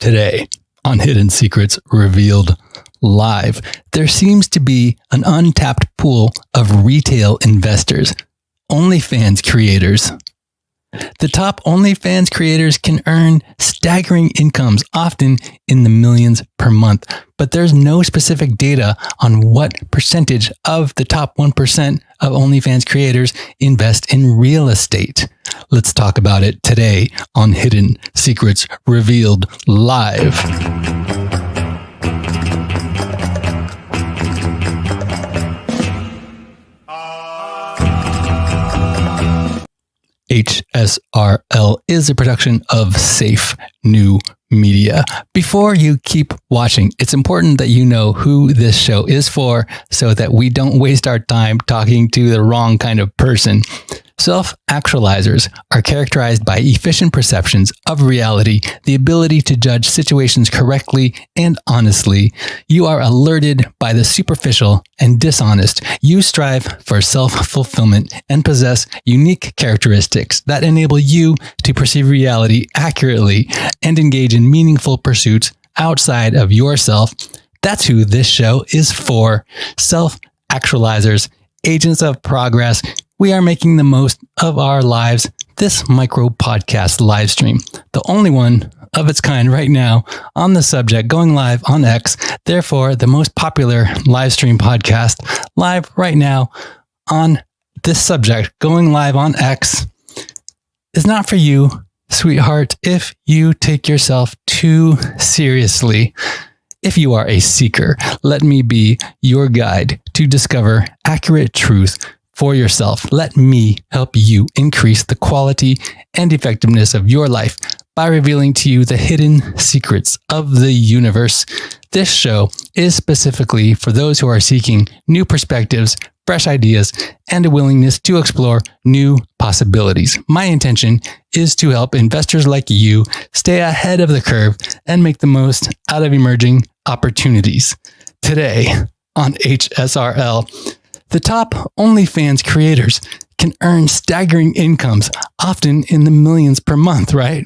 Today, on Hidden Secrets Revealed Live, there seems to be an untapped pool of retail investors, OnlyFans creators. The top OnlyFans creators can earn staggering incomes, often in the millions per month, but there's no specific data on what percentage of the top 1% of OnlyFans creators invest in real estate. Let's talk about it today on Hidden Secrets Revealed Live. HSRL is a production of Safe New Media. Before you keep watching, it's important that you know who this show is for so that we don't waste our time talking to the wrong kind of person. Self-actualizers are characterized by efficient perceptions of reality, the ability to judge situations correctly and honestly. You are alerted by the superficial and dishonest. You strive for self-fulfillment and possess unique characteristics that enable you to perceive reality accurately and engage in meaningful pursuits outside of yourself. That's who this show is for. Self-actualizers, agents of progress. We are making the most of our lives. This micro podcast live stream, the only one of its kind right now on the subject, going live on X, therefore the most popular live stream podcast live right now on this subject, going live on X, is not for you, sweetheart, if you take yourself too seriously. If you are a seeker, let me be your guide to discover accurate truth for yourself. Let me help you increase the quality and effectiveness of your life by revealing to you the hidden secrets of the universe. This show is specifically for those who are seeking new perspectives, fresh ideas, and a willingness to explore new possibilities. My intention is to help investors like you stay ahead of the curve and make the most out of emerging opportunities. Today on HSRL, the top OnlyFans creators can earn staggering incomes, often in the millions per month, right?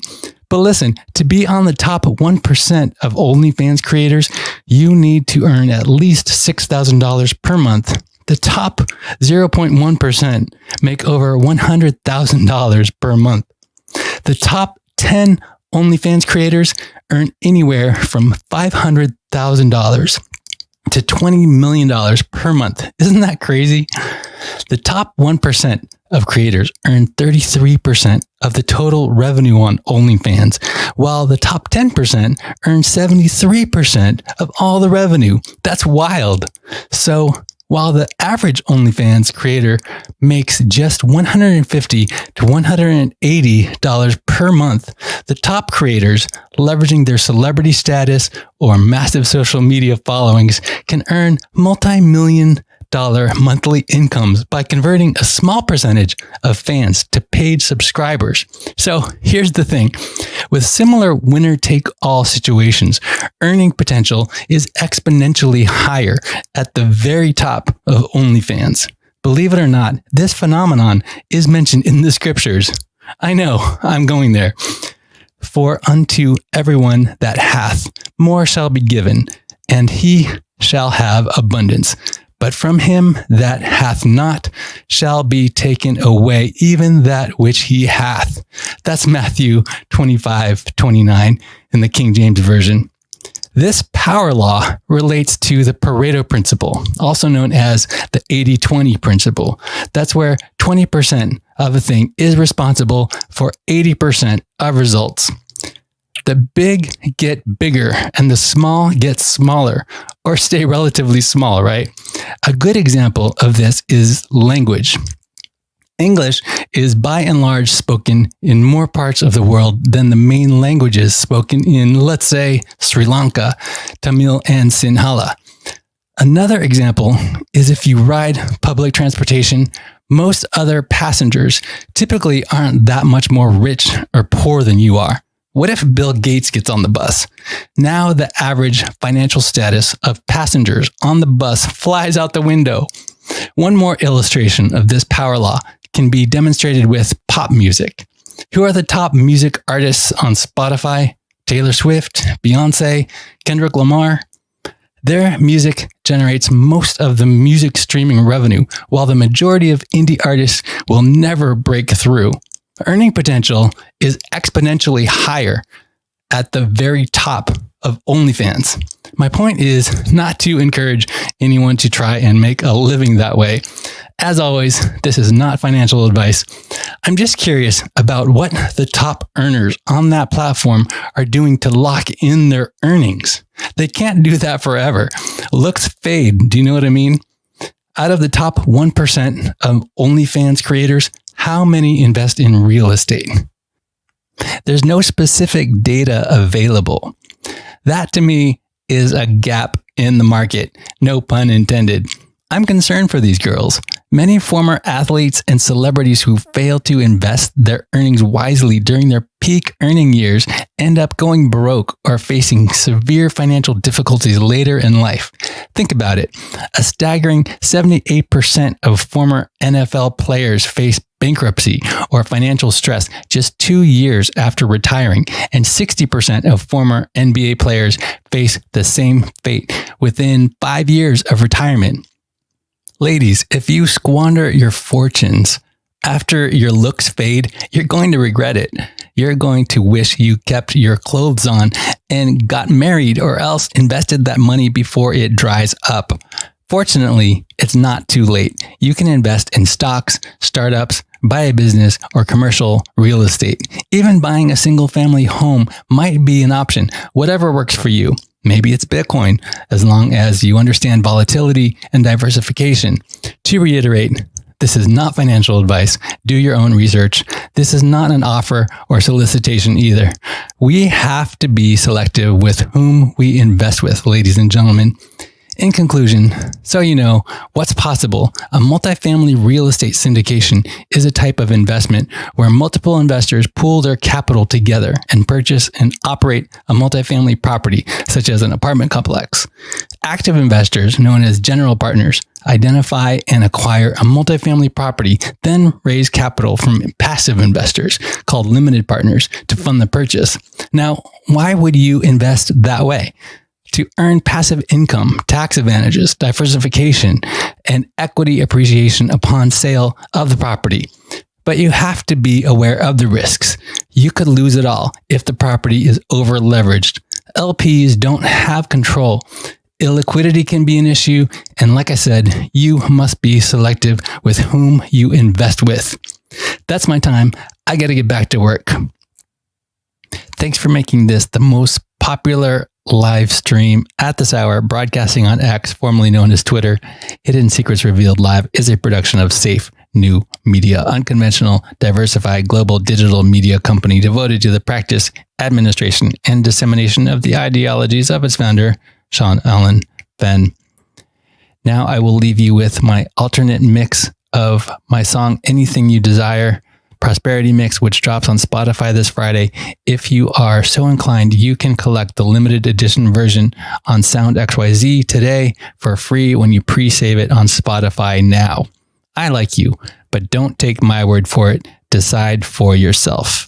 But listen, to be on the top 1% of OnlyFans creators, you need to earn at least $6,000 per month. The top 0.1% make over $100,000 per month. The top 10 OnlyFans creators earn anywhere from $500,000 to $20 million per month. Isn't that crazy? The top 1% of creators earn 33% of the total revenue on OnlyFans, while the top 10% earn 73% of all the revenue. That's wild. So while the average OnlyFans creator makes just $150 to $180 per month, the top creators, leveraging their celebrity status or massive social media followings, can earn multi-million-dollar monthly incomes by converting a small percentage of fans to paid subscribers. So here's the thing. With similar winner-take-all situations, earning potential is exponentially higher at the very top of OnlyFans. Believe it or not, this phenomenon is mentioned in the scriptures. I know, I'm going there. For unto everyone that hath, more shall be given, and he shall have abundance. But from him that hath not shall be taken away even that which he hath. That's Matthew 25:29 in the King James Version. This power law relates to the Pareto principle, also known as the 80-20 principle. That's where 20% of a thing is responsible for 80% of results. The big get bigger and the small get smaller, or stay relatively small, right? A good example of this is language. English is by and large spoken in more parts of the world than the main languages spoken in, let's say, Sri Lanka, Tamil, and Sinhala. Another example is if you ride public transportation, most other passengers typically aren't that much more rich or poor than you are. What if Bill Gates gets on the bus? Now the average financial status of passengers on the bus flies out the window. One more illustration of this power law can be demonstrated with pop music. Who are the top music artists on Spotify? Taylor Swift, Beyonce, Kendrick Lamar. Their music generates most of the music streaming revenue, while the majority of indie artists will never break through. Earning potential is exponentially higher at the very top of OnlyFans. My point is not to encourage anyone to try and make a living that way. As always, this is not financial advice. I'm just curious about what the top earners on that platform are doing to lock in their earnings. They can't do that forever. Looks fade. Do you know what I mean? Out of the top 1% of OnlyFans creators, how many invest in real estate? There's no specific data available. That to me is a gap in the market. No pun intended. I'm concerned for these girls. Many former athletes and celebrities who fail to invest their earnings wisely during their peak earning years end up going broke or facing severe financial difficulties later in life. Think about it. A staggering 78% of former NFL players face bankruptcy or financial stress just 2 years after retiring, and 60% of former NBA players face the same fate within 5 years of retirement. Ladies, if you squander your fortunes after your looks fade, you're going to regret it. You're going to wish you kept your clothes on and got married, or else invested that money before it dries up. Fortunately, it's not too late. You can invest in stocks, startups, buy a business, or commercial real estate. Even buying a single family home might be an option, whatever works for you. Maybe it's Bitcoin, as long as you understand volatility and diversification. To reiterate, this is not financial advice. Do your own research. This is not an offer or solicitation either. We have to be selective with whom we invest with, ladies and gentlemen. In conclusion, so you know what's possible, a multifamily real estate syndication is a type of investment where multiple investors pool their capital together and purchase and operate a multifamily property, such as an apartment complex. Active investors, known as general partners, identify and acquire a multifamily property, then raise capital from passive investors, called limited partners, to fund the purchase. Now, why would you invest that way? To earn passive income, tax advantages, diversification, and equity appreciation upon sale of the property. But you have to be aware of the risks. You could lose it all if the property is over leveraged. LPs don't have control. Illiquidity can be an issue. And like I said, you must be selective with whom you invest with. That's my time. I got to get back to work. Thanks for making this the most popular live stream at this hour, broadcasting on X, formerly known as Twitter. Hidden Secrets Revealed Live is a production of Safe New Media, unconventional, diversified global digital media company devoted to the practice, administration, and dissemination of the ideologies of its founder, Sean Allen Fenn. Now I will leave you with my alternate mix of my song, Anything You Desire, Prosperity Mix, which drops on Spotify this Friday. If you are so inclined, you can collect the limited edition version on Sound XYZ today for free when you pre-save it on Spotify now. I like you, but don't take my word for it. Decide for yourself.